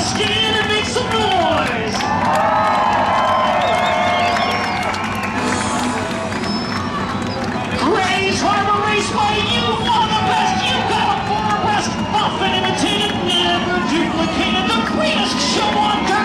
Let's get in and make some noise! Praise Harbor Raceway, you are the best! You got a former best! Often imitated, never duplicated, the greatest show on dirt!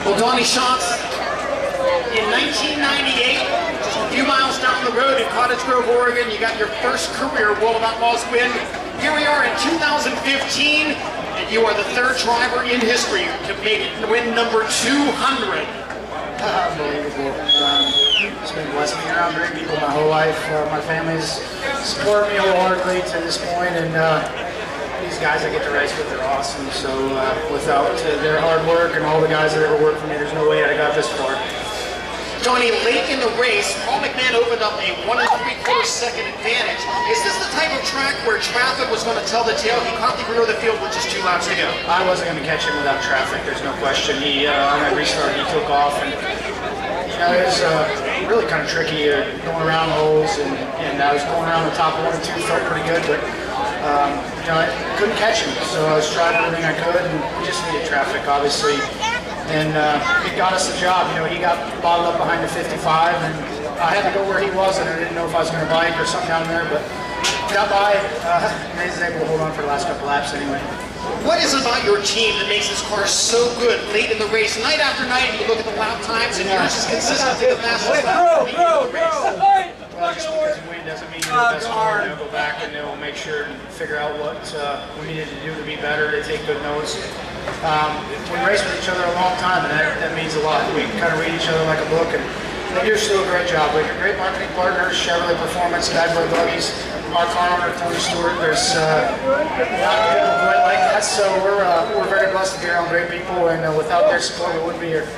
Well, Donnie Schatz, in 1998, just a few miles down the road in Cottage Grove, Oregon, you got your first career World of Outlaws win. Here we are in 2015, and you are the third driver in history to make it win number 200. Unbelievable. It's been blessed being around great people my whole life. My family's supported me wholeheartedly to this point, and these guys I get to race with are awesome. So without their hard work and all the guys that ever worked for me, there's no way I'd have got this far. Johnny, late in the race, Paul McMahon opened up a 1 3/4 second advantage. Is this the type of track where traffic was going to tell the tale? He caught the rear of the field with just 2 laps to go. I wasn't going to catch him without traffic, there's no question. On that restart, he took off, and it was really kind of tricky going around holes, and I was going around the top 1 and 2, felt pretty good, but I couldn't catch him, so I was trying everything I could, and we just needed traffic, obviously. And it got us the job. He got bottled up behind the 55, and I had to go where he was, and I didn't know if I was going to bike or something down there, but got by, and he was able to hold on for the last couple laps anyway. What is it about your team that makes this car so good late in the race? Night after night, you look at the lap times, and yours is consistently the fastest lap in the race. Well, just because you win doesn't mean you're the best one. They'll go back and they'll make sure and figure out what we needed to do to be better. They take good notes. We race with each other a long time, and that means a lot. We kind of read each other like a book, and they do still a great job. We have great marketing partners, Chevrolet Performance, Bad Boy Buggies, Mark Arnold, Tony Stewart. There's not people quite like that, so we're very blessed to be around great people, and without their support, we wouldn't be here.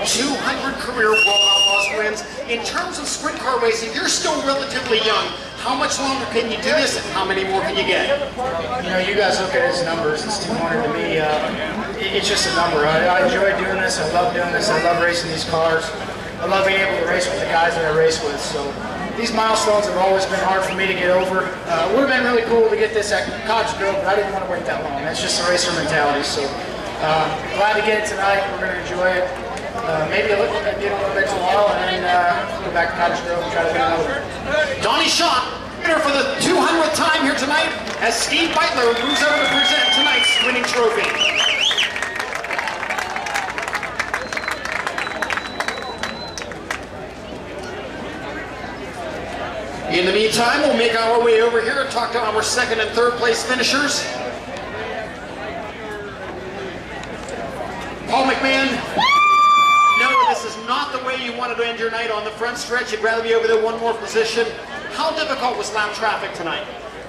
200 career World Outlaws wins. In terms of sprint car racing, you're still relatively young. How much longer can you do this, and how many more can you get? You guys look at it as numbers. It's 200 to me. It's just a number. I enjoy doing this. I love doing this. I love racing these cars. I love being able to race with the guys that I race with. So these milestones have always been hard for me to get over. It would have been really cool to get this at Cottage Grove, but I didn't want to wait that long. That's just a racer mentality. So glad to get it tonight. We're going to enjoy it. Maybe get a little bit tomorrow, and then go back to Cottage Grove and try to get another. Donnie Schatz, winner for the 200th time here tonight, as Steve Beitler moves over to present tonight's winning trophy. In the meantime, we'll make our way over here and talk to our 2nd and 3rd place finishers. Paul McMahon, no, this is not the way you wanted to end your night on the front stretch. You'd rather be over there one more position. How difficult was lap traffic tonight?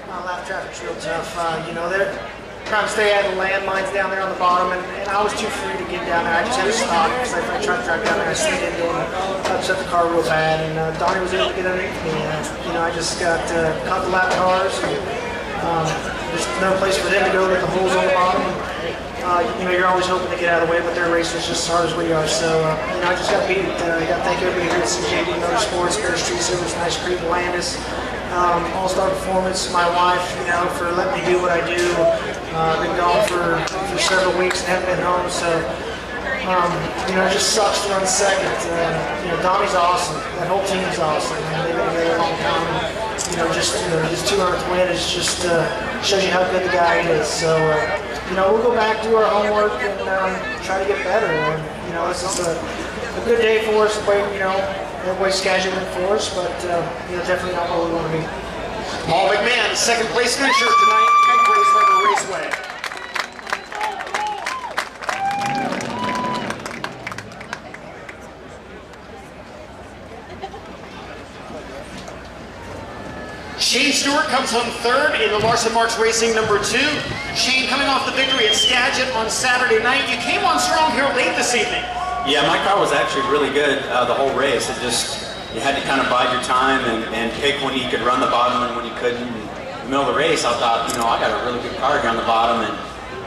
Lap traffic's real tough. They're trying to stay out of the landmines down there on the bottom, and I was too free to get down there. I just had to stop because if I tried to drive down there, I slid into him and upset the car real bad. And Donnie was able to get underneath me. I just got caught the lap cars, and there's no place for them to go with the holes on the bottom. You're always hoping to get out of the way, but their race was just as hard as we are. So, I just got beat. I got to thank everybody here at CJD Motorsports, Bear Street Service, Nice Creek, Landis, All-Star Performance, my wife, for letting me do what I do. I've been gone for several weeks and haven't been home, so, it just sucks to run second. Donnie's awesome. That whole team's awesome. They've been together a long time. His 200th win is just shows you how good the guy is. So, we'll go back, do our homework, and try to get better. And, this is a good day for us. Everybody's scheduling for us, but definitely not where we want to be. Paul McMahon, 2nd place finisher tonight at Race for the Raceway. Shane Stewart comes home 3rd in the Larson Marks Racing number 2. Shane, coming off the victory at Skagit on Saturday night, you came on strong here late this evening. Yeah, my car was actually really good the whole race. You had to kind of bide your time and pick when you could run the bottom and when you couldn't. In the middle of the race, I thought, I got a really good car here on the bottom, and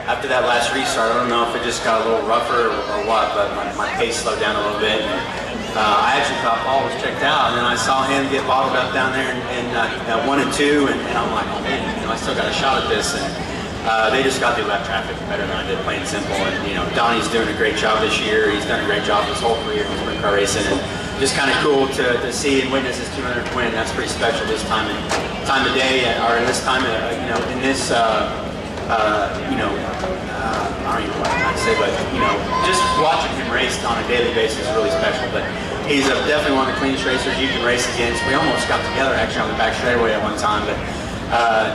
after that last restart, I don't know if it just got a little rougher or what, but my pace slowed down a little bit. I actually thought Paul was checked out, and then I saw him get bottled up down there in 1 and 2, and I'm like, oh man, I still got a shot at this. And they just got through lap traffic better than I did, plain and simple. And Donnie's doing a great job this year. He's done a great job his whole career in sprint car racing, and just kind of cool to see and witness his 200th win. That's pretty special this time of day, or this time, in this I don't even know what I'm trying to say, but just watching him race on a daily basis is really special. But he's definitely one of the cleanest racers you can race against. We almost got together actually on the back straightaway at one time, but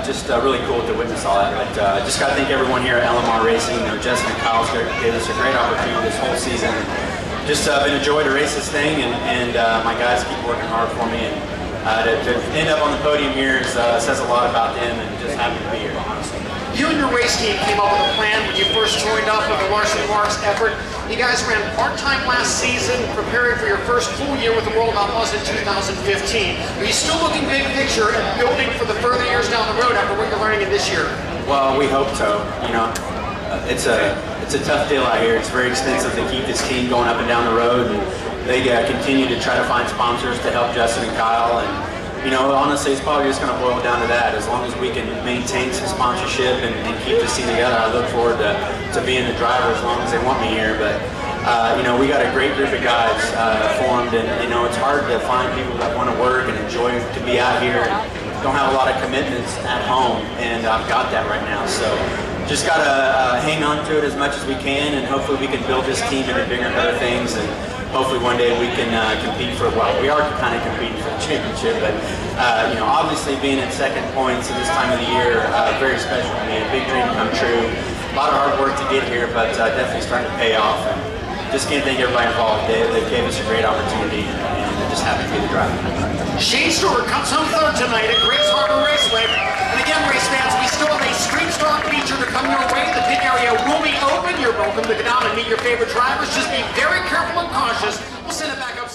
just really cool to witness all that. But just got to thank everyone here at LMR Racing. Justin and Kyle gave us a great opportunity this whole season. Just been a joy to race this thing, and my guys keep working hard for me. And to end up on the podium here says a lot about them, and just happy to be here, honestly. You and your race team came up with a plan when you first joined up with the Larson Marks effort. You guys ran part-time last season, preparing for your first full year with the World of Outlaws in 2015. Are you still looking big picture and building for the further years down the road after what you're learning in this year? Well, we hope so. It's a tough deal out here. It's very expensive to keep this team going up and down the road, and they continue to try to find sponsors to help Justin and Kyle. And honestly, it's probably just going to boil down to that. As long as we can maintain some sponsorship and keep this team together, I look forward to being the driver as long as they want me here. But we got a great group of guys formed, and it's hard to find people that want to work and enjoy to be out here and don't have a lot of commitments at home, and I've got that right now. So just got to hang on to it as much as we can, and hopefully we can build this team into bigger and better things, and hopefully one day we can compete for, well, we are kind of competing for the championship, but obviously being at second points at this time of the year, very special to me, a big dream come true. A lot of hard work to get here, but definitely starting to pay off, and just can't thank everybody involved. They gave us a great opportunity, and I'm just happy to be the driver. Shane Stewart comes home third tonight at Grace Harbor Raceway. And again, race fans, we still have a Street Stock feature to come your way. The pit area will be open. You're welcome to get down and meet your favorite drivers. Just be very careful and cautious. We'll send it back up.